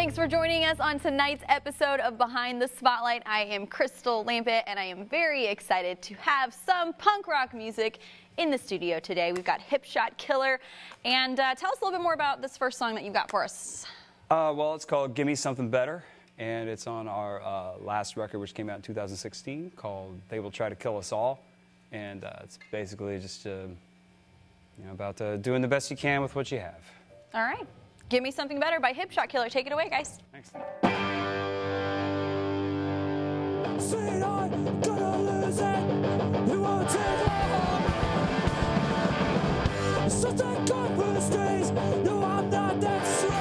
Thanks for joining us on tonight's episode of Behind the Spotlight. I am Crystal Lampett, and I am very excited to have some punk rock music in the studio today. We've got Hipshot Killer, and tell us a little bit more about this first song that you've got for us. Well, it's called Gimme Something Better, and it's on our last record, which came out in 2016, called They Will Try to Kill Us All. And it's basically just about doing the best you can with what you have. All right. Give Me Something Better by Hipshot Killer. Take it away, guys. Thanks. Sweetheart, gonna lose it. You won't take it. Such a good first days. No, I'm not that strong.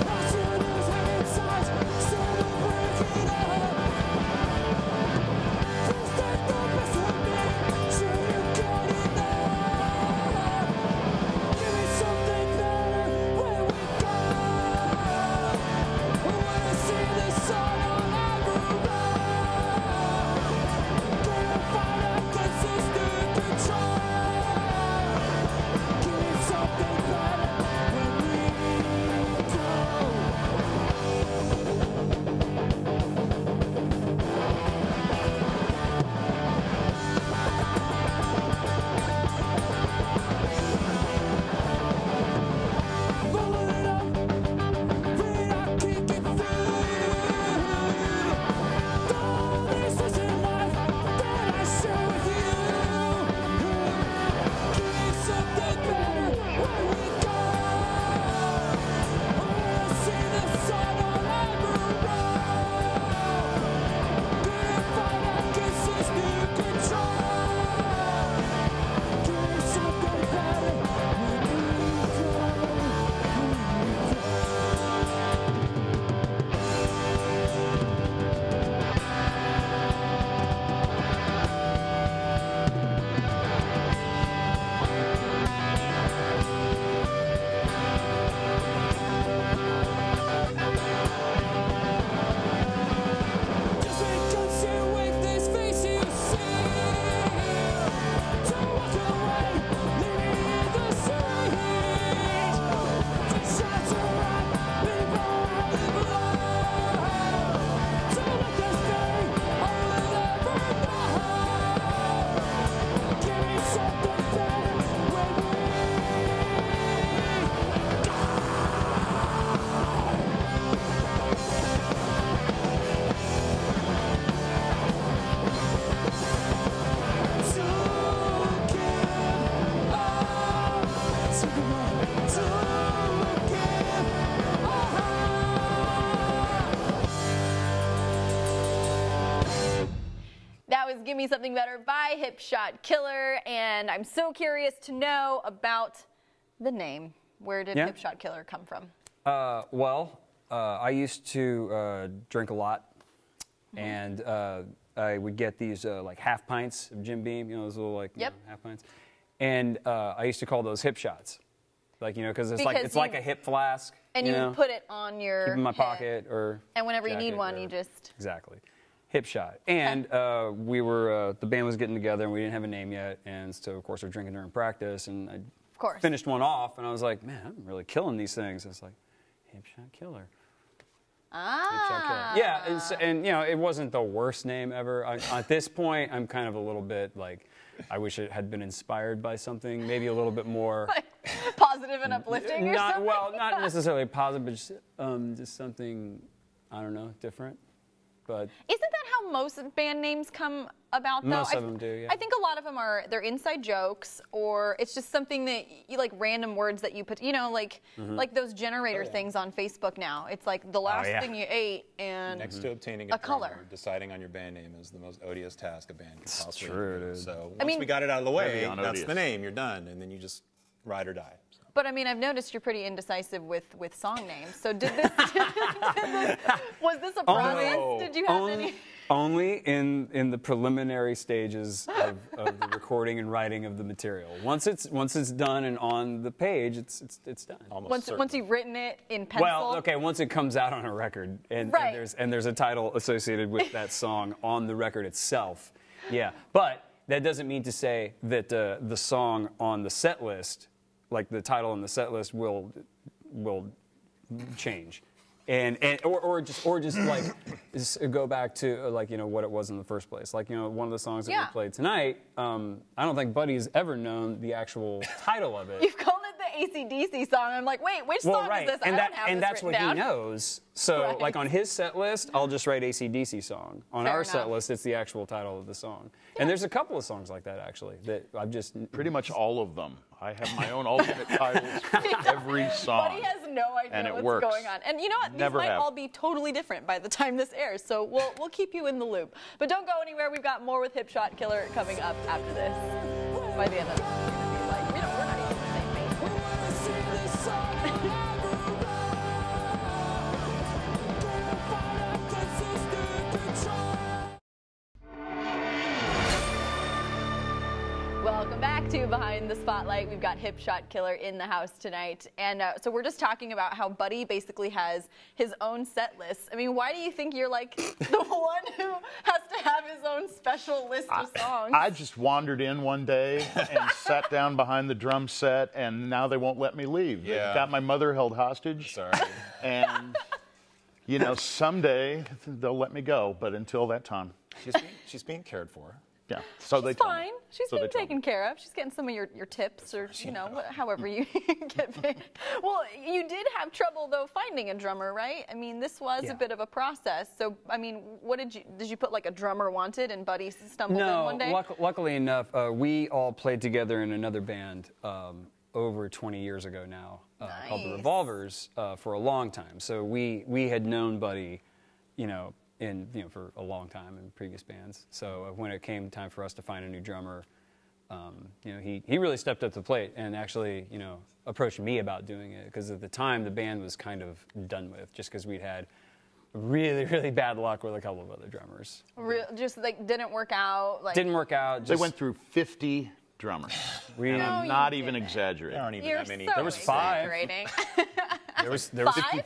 I should lose hand size. Instead of breaking up. Please take the best of me. Sure you got enough. Give me something better where we go. When I see the sun on every road. Gonna fight against this new control. Give me something better when we go. Roll it up, afraid I can't get through. All this is in life that I share with you. Give me something better where we go. When I see the sun on every road. Gonna fight against this new control. Give me something better when we go. Just because you're with this face you see. Don't walk away, leave me in the street. The shots are right, leave all below. Don't let this be all we'll ever know. Give me something better when That was Give Me Something Better by Hipshot Killer, and I'm so curious to know about the name. Where did Yeah. Hipshot Killer come from? I used to drink a lot, and I would get these like half pints of Jim Beam, those little Yep. half pints, and I used to call those hip shots, because it's Because like you- a hip flask, And you would put it on your keep in my head. pocket or And whenever you need jacket one, or- you just... exactly. Hip shot. And we were, the band was getting together and we didn't have a name yet. And so, of course, we're drinking during practice. And I Of course. finished one off and I was like, man, I'm really killing these things. It's like, Hipshot Killer. Hipshot Killer. Ah. Yeah, and it wasn't the worst name ever. At this point, I'm kind of a little bit like, I wish it had been inspired by something, maybe a little bit more. Positive and uplifting or something? Well, not necessarily positive, but just something, I don't know, different. But Isn't that how most band names come about, though? Most of them do, yeah. I think a lot of them they're inside jokes, or it's just something that you, like random words that you put, like those generator things on Facebook now. It's like the last yeah. thing you ate and Next to obtaining a a color. drummer, deciding on your band name is the most odious task a band can possibly true, do. dude. So I once mean- we got it out of the way, Heavy on that's odious. the name, you're done, and then you just ride or die. So. But I mean, I've noticed you're pretty indecisive with song names. So did this, was this a process? Did you have any? Only in the preliminary stages of the recording and writing of the material. Once it's done and on the page, it's done. Almost Once you've written it in pencil. Well, okay, once it comes out on a record and, Right. and there's a title associated with that song on the record itself. Yeah, but that doesn't mean to say that the song on the set list, like the title on the set list, will change. Or just like just go back to like what it was in the first place. Like one of the songs that we played tonight. I don't think Buddy's ever known the actual title of it. You've called it the AC/DC song. I'm like, wait, which song is this? And that's what he knows. So like on his set list, I'll just write AC/DC song. On our set list, it's the actual title of the song. And there's a couple of songs like that actually that I've just pretty much all of them. I have my own alternate titles for every song. Buddy has no idea what's works. going on. And you know what? These might all be totally different by the time this airs, so we'll keep you in the loop. But don't go anywhere. We've got more with Hipshot Killer coming up after this. By the end of it, you're gonna be like, we're not even on the same page. Welcome back to Behind the Spotlight. We've got Hipshot Killer in the house tonight. And so we're just talking about how Buddy basically has his own set list. I mean, why do you think you're like the one who has to have his own special list of songs? I just wandered in one day and sat down behind the drum set, and now they won't let me leave. Yeah. They've got my mother held hostage. Sorry. And, someday they'll let me go, but until that time. She's being cared for. Yeah, so they She's tell me. fine. She's So being they tell taken care of. She's getting some of your tips or, however you get paid. Well, you did have trouble, though, finding a drummer, right? I mean, this was a bit of a process. So, I mean, what did you put like a drummer wanted and Buddy stumbled in one day? No, luckily enough, we all played together in another band over 20 years ago now called the Revolvers for a long time. So we had known Buddy, for a long time in previous bands. So when it came time for us to find a new drummer, he really stepped up to the plate and actually, approached me about doing it because at the time the band was kind of done with just because we'd had really, really bad luck with a couple of other drummers. Just like didn't work out? Didn't work out. They went through 50 drummers. And I'm not even exaggerating. There aren't even You're that many. so There was 5. exaggerating. There was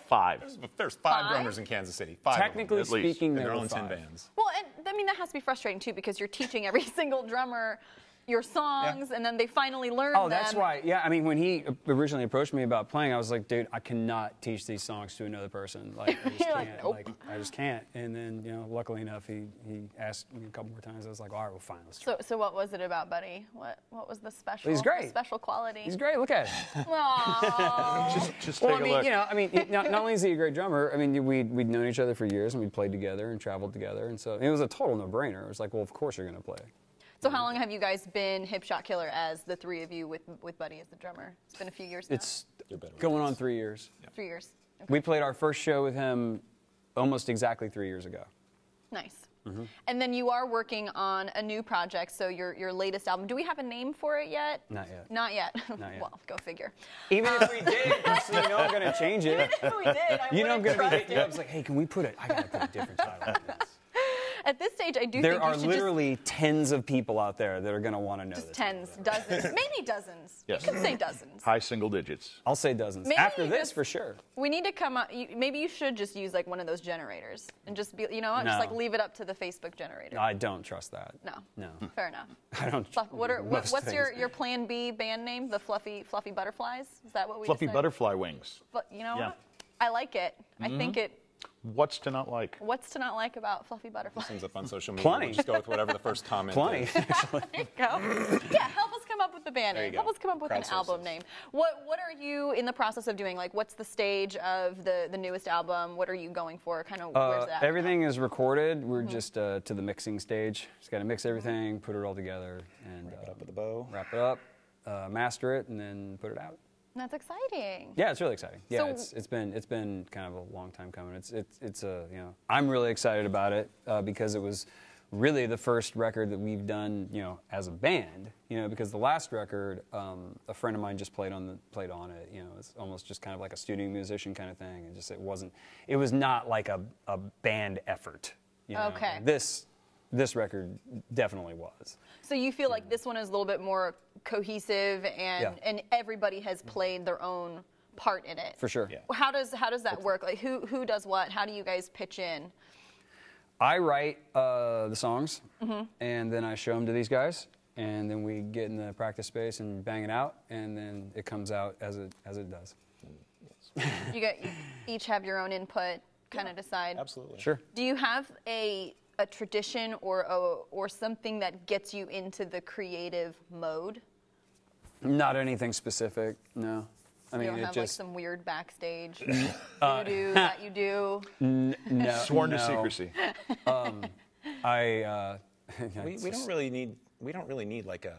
5. There's 5 drummers in Kansas City. 5 Technically of them, at least. speaking, And there they're were on 10 5. bands. Well, and I mean, that has to be frustrating, too, because you're teaching every single drummer your songs, and then they finally learn them. That's why. Yeah, I mean, when he originally approached me about playing, I was like, dude, I cannot teach these songs to another person. Like, I just You're can't. like, nope. I just can't. And then, luckily enough, he asked me a couple more times. I was like, all right, well, fine, let's try. So what was it about Buddy? What was the special? He's great. The special quality? He's great. Look at him. Aww. Just Well, take a look. not only is he a great drummer, I mean, we'd known each other for years and we'd played together and traveled together, and so it was a total no-brainer. It was like, well, of course you're going to play. So how long have you guys been Hipshot Killer as the three of you with Buddy as the drummer? It's been a few years now? It's going on 3 years. 3 years. Okay. We played our first show with him almost exactly 3 years ago. Nice. And then you are working on a new project, so your latest album. Do we have a name for it yet? Not yet. Not yet. Not yet. Well, go figure. Even if we did, just so you know I'm going to change it. Even if we did, I You know I'm wouldn't going to be trust hitting you up. It's like, hey, can we put it? I got to put a different title on this. At this stage, I do There think are you should literally tens of people out there that are going to want to know just this. tens, dozens, maybe dozens. Yes. You can say dozens. High single digits. I'll say dozens. Maybe After this, just- for sure. We need to come up. Maybe you should just use like one of those generators and just be, just No. like leave it up to the Facebook generator. I don't trust that. No. No. Fair enough. I don't. What's most your things. Plan B band name? The Fluffy Butterflies? Is that what we Fluffy decided? butterfly wings. You know Yeah. what? I like it. I think it. What's to not like? What's to not like about Fluffy Butterflies? Things up on social media. Plenty. We'll just go with whatever the first comment Plenty. is. There you go. Yeah, help us come up with the band There you name. Help go. us come up with an Crowdsource album this. name. What are you in the process of doing? Like, what's the stage of the newest album? What are you going for? Kind of where's that? Everything is recorded. We're just to the mixing stage. Just got to mix everything, put it all together, and Wrap it up with a bow. wrap it up, master it, and then put it out. That's exciting. Yeah, it's really exciting. Yeah, So- it's been kind of a long time coming. I'm really excited about it because it was really the first record that we've done, as a band. Because the last record, a friend of mine just played on it. It's almost just kind of like a studio musician kind of thing. It was not like a band effort. Okay. This record definitely was. So you feel like this one is a little bit more cohesive and everybody has played their own part in it. For sure. Yeah. How does that work? Like who does what? How do you guys pitch in? I write the songs, and then I show them to these guys, and then we get in the practice space and bang it out, and then it comes out as it does. You each have your own input, kind of decide. Absolutely. Sure. Do you have a tradition or something that gets you into the creative mode? Not anything specific, no. I mean, You don't it have just like some weird backstage voodoo that you do? no. Sworn to no. secrecy. We don't really need like a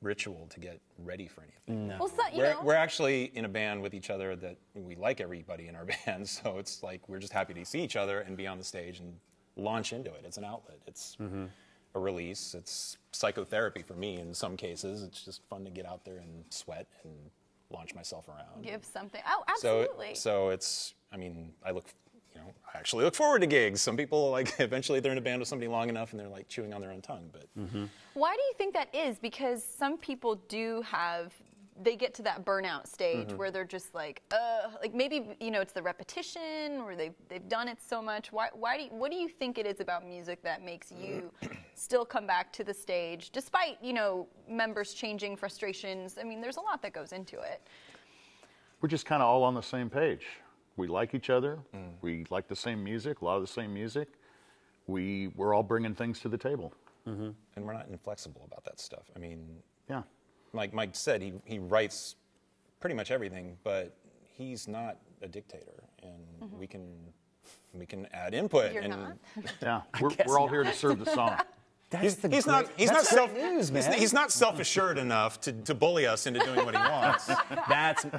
ritual to get ready for anything. No. Well, so, you We're, know, we're actually in a band with each other that we like everybody in our band, so it's like we're just happy to see each other and be on the stage and launch into it. It's an outlet. It's a release. It's psychotherapy for me in some cases. It's just fun to get out there and sweat and launch myself around. give something. Oh, So, absolutely. so it's, I mean, I actually look forward to gigs. Some people, like, eventually they're in a band with somebody long enough and they're like chewing on their own tongue, but. Why do you think that is? Because some people do they get to that burnout stage where they're just like maybe, you know, it's the repetition or they've done it so much. What do you think it is about music that makes you still come back to the stage despite, you know, members changing, frustrations? I mean, there's a lot that goes into it. We're just kind of all on the same page. We like each other. We like the same music, a lot of the same music. We're all bringing things to the table. And we're not inflexible about that stuff. I mean, Yeah. like Mike said, he writes pretty much everything, but he's not a dictator, and we can add input. You're and not? Yeah. We're all here to serve the song. He's not self-assured enough to bully us into doing what he wants.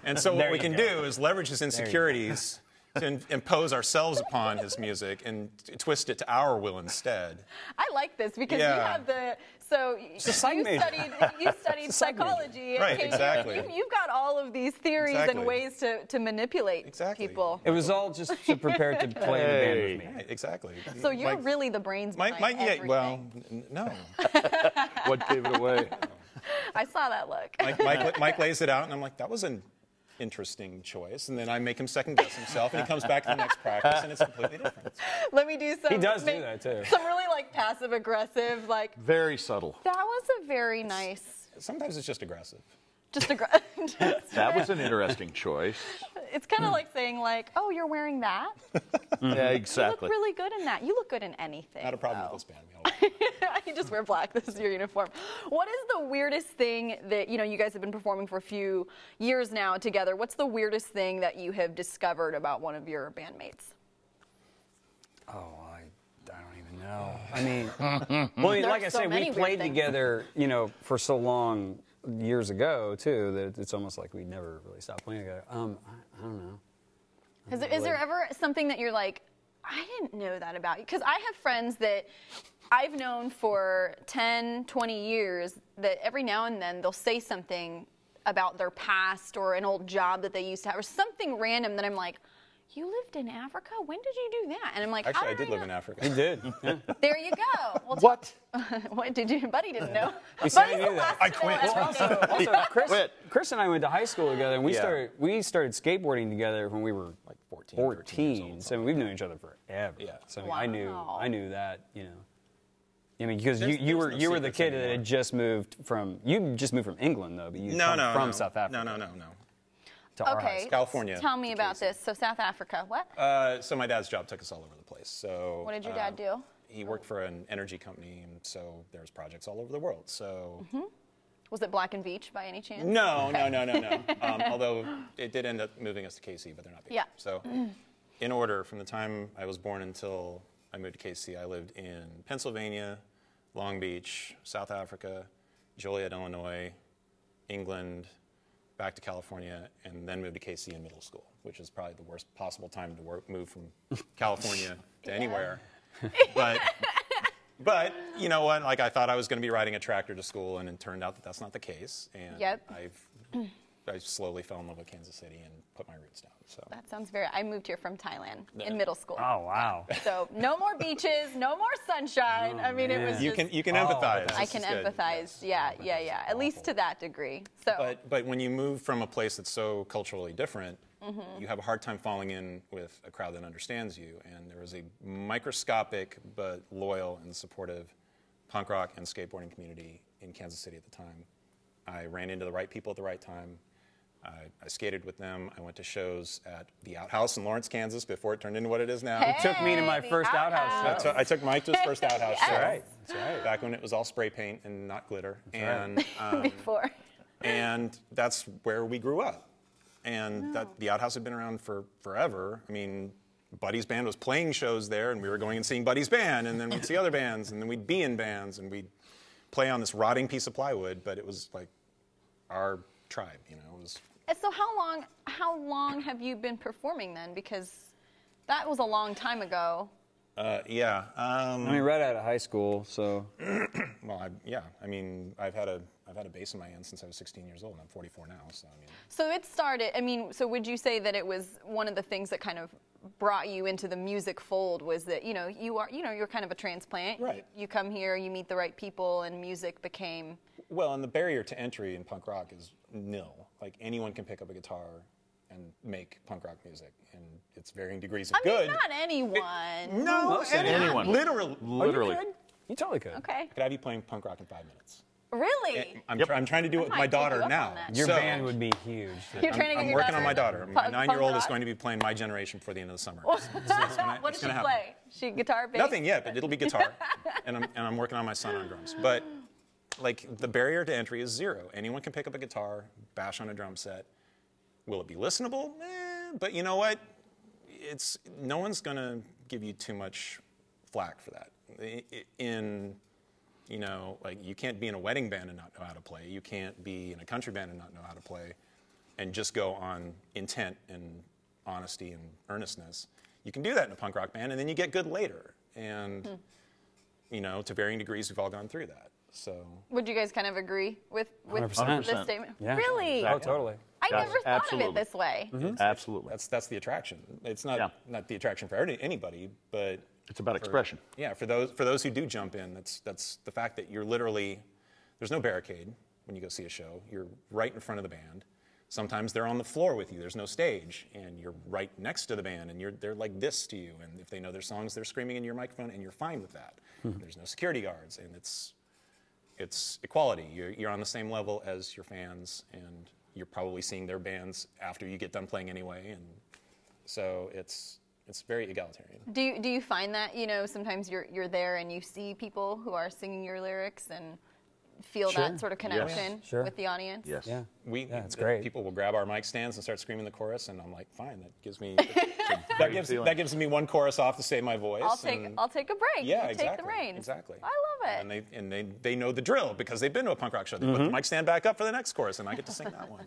And so what we can do is leverage his insecurities to impose ourselves upon his music and twist it to our will instead. I like this because you Yeah. have you psych major. studied psychology. Right, Okay, exactly. You've got all of these theories Exactly. and ways to manipulate Exactly. people. It was all just to prepare to play in a band with me. Right, exactly. So you're really the brains behind everything. well, no. What gave it away? I saw that look. Mike lays it out, and I'm like, that was an interesting choice. And then I make him second guess himself, and he comes back to the next practice, and it's completely different. Let me do some. He does do that, too. Some really like passive aggressive, like Very subtle. that was a very nice. Sometimes it's just aggressive. Just aggressive. That was an interesting choice. It's kind of like saying like, oh, you're wearing that. Yeah, You exactly. look really good in that. You look good in anything. Not a problem though. with this band. We all You just wear black. This is your uniform. What is the weirdest thing that, you know, you guys have been performing for a few years now together. What's the weirdest thing that you have discovered about one of your bandmates? Oh, I don't even know. I mean, well, like I so said, many we weird played things. together, you know, for so long years ago too that it's almost like we never really stopped playing together. I don't know. Is there ever something that you're like, I didn't know that about you? Because I have friends that I've known for 10, 20 years that every now and then they'll say something about their past or an old job that they used to have or something random that I'm like, you lived in Africa? When did you do that? And I'm like, Actually, how I did live in Africa. He did. Yeah. There you go. Well, What? what did you? Buddy didn't know. He said Buddy's he the knew that. last to know everything. Also, Chris and I went to high school together, and we Yeah. started skateboarding together when we were Like 14, 14. So we've known each other forever. Yeah. So I mean, Wow. I knew that, you know. I mean, because There's you no were the secrets kid that anymore. had just moved from England though, but you No, come no, from no. South Africa. No. To our high Okay. school. California. Tell me to about Casey. this. So South Africa, what? So my dad's job took us all over the place. So What did your dad do? He worked for an energy company, and so there's projects all over the world. So Was it Black and Veatch by any chance? no. Although it did end up moving us to KC, but they're not big. Yeah. So in order, from the time I was born until I moved to KC, I lived in Pennsylvania, Long Beach, South Africa, Joliet, Illinois, England, back to California, and then moved to KC in middle school, which is probably the worst possible time to move from California to anywhere. But you know what? Like I thought I was going to be riding a tractor to school, and it turned out that that's not the case. And Yep. I slowly fell in love with Kansas City and put my roots down. So That sounds very. I moved here from Thailand in middle school. Oh wow. So no more beaches, no more sunshine. I mean, it was you just. can empathize. I can empathize. Yeah. At least to that degree. So. But when you move from a place that's so culturally different, you have a hard time falling in with a crowd that understands you. And there was a microscopic but loyal and supportive punk rock and skateboarding community in Kansas City at the time. I ran into the right people at the right time. I skated with them. I went to shows at the Outhouse in Lawrence, Kansas before it turned into what it is now. Hey, Took me to my the first outhouse show. I took Mike to his first Outhouse show. That's right. Back when it was all spray paint and not glitter. And Before. and that's where we grew up. And that the Outhouse had been around for forever. I mean, Buddy's band was playing shows there, and we were going and seeing Buddy's band, and then we'd see other bands, and then we'd be in bands, and we'd play on this rotting piece of plywood, but it was like our tribe, you know. It was. And so how long have you been performing then? Because that was a long time ago. Yeah. I mean, right out of high school, so. Well, I mean, I've had a bass in my hand since I was 16 years old, and I'm 44 now. So I mean. So it started. I mean, so would you say that it was one of the things that kind of brought you into the music fold was that you're kind of a transplant. Right. You come here, you meet the right people, and music became. Well, and the barrier to entry in punk rock is nil. Like anyone can pick up a guitar and make punk rock music, and it's varying degrees of I mean, good. not anyone. No, anyone. Literally. Literally. You totally could. Okay. Could have you playing punk rock in 5 minutes. Really? I'm trying to do it with I my might take you daughter up now. on that. Your So, band would be huge. You're trying to get I'm your working on daughter my into daughter. My punk 9-year-old is rock? going to be playing My Generation before the end of the summer. What does she play? She guitar, bass? Nothing yet, but it'll be guitar. and I'm working on my son on drums. But like the barrier to entry is zero. Anyone can pick up a guitar, bash on a drum set. Will it be listenable? But you know what? No one's going to give you too much flack for that. Like you can't be in a wedding band and not know how to play. You can't be in a country band and not know how to play and just go on intent and honesty and earnestness. You can do that in a punk rock band, and then you get good later. And, to varying degrees, we've all gone through that. So. Would you guys kind of agree with 100%. this statement? Yeah. Really? Oh, totally. I Yes, never thought absolutely. of it this way. Absolutely. That's the attraction. It's not the attraction for anybody, but It's about expression. yeah, for those who do jump in, that's the fact that you're literally there's no barricade when you go see a show. You're right in front of the band. Sometimes they're on the floor with you. There's no stage, and you're right next to the band, and they're like this to you. And if they know their songs, they're screaming in your microphone, and you're fine with that. There's no security guards, and it's equality. You're on the same level as your fans, and you're probably seeing their bands after you get done playing anyway, and so it's very egalitarian. Do you find that sometimes you're there and you see people who are singing your lyrics and feel Sure. that sort of connection Sure. with the audience? Yes. Yeah. It's The great. People will grab our mic stands and start screaming the chorus, and I'm like, fine. That gives me feeling. that gives me one chorus off to save my voice. I'll take a break. Yeah, You exactly. take the reins. Exactly. I love it. And they know the drill because they've been to a punk rock show. They put the mic stand back up for the next chorus, and I get to sing that one.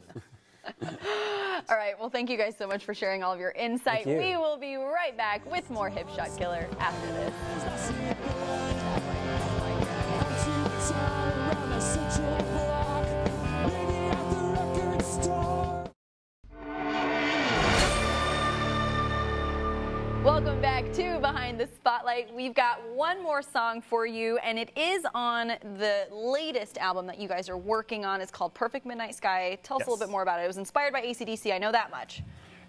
All right. Well, thank you guys so much for sharing all of your insight. Thank you. We will be right back with more Hipshot Killer after this. Welcome back to Behind the Spotlight. We've got one more song for you, and it is on the latest album that you guys are working on. It's called Perfect Midnight Sky. Tell us a little bit more about it. It was inspired by AC/DC. I know that much.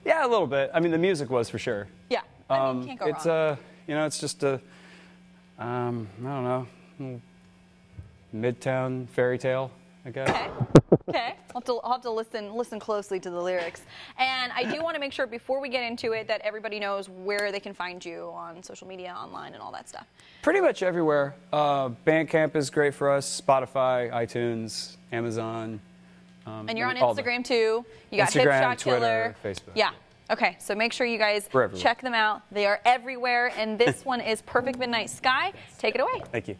Yeah, a little bit. I mean, the music was for sure. Yeah. I mean, can't go it's wrong. it's just a, I don't know, midtown fairy tale, I guess. Okay. Okay. I'll have to listen closely to the lyrics. And I do want to make sure before we get into it that everybody knows where they can find you on social media, online, and all that stuff. Pretty much everywhere. Bandcamp is great for us. Spotify, iTunes, Amazon. And you're on all the- Instagram too. You got Instagram, Hipshot Killer. Twitter, Facebook. Yeah. Okay, so make sure you guys We're everywhere. check them out. They are everywhere, and this one is Perfect Midnight Sky. Take it away. Thank you.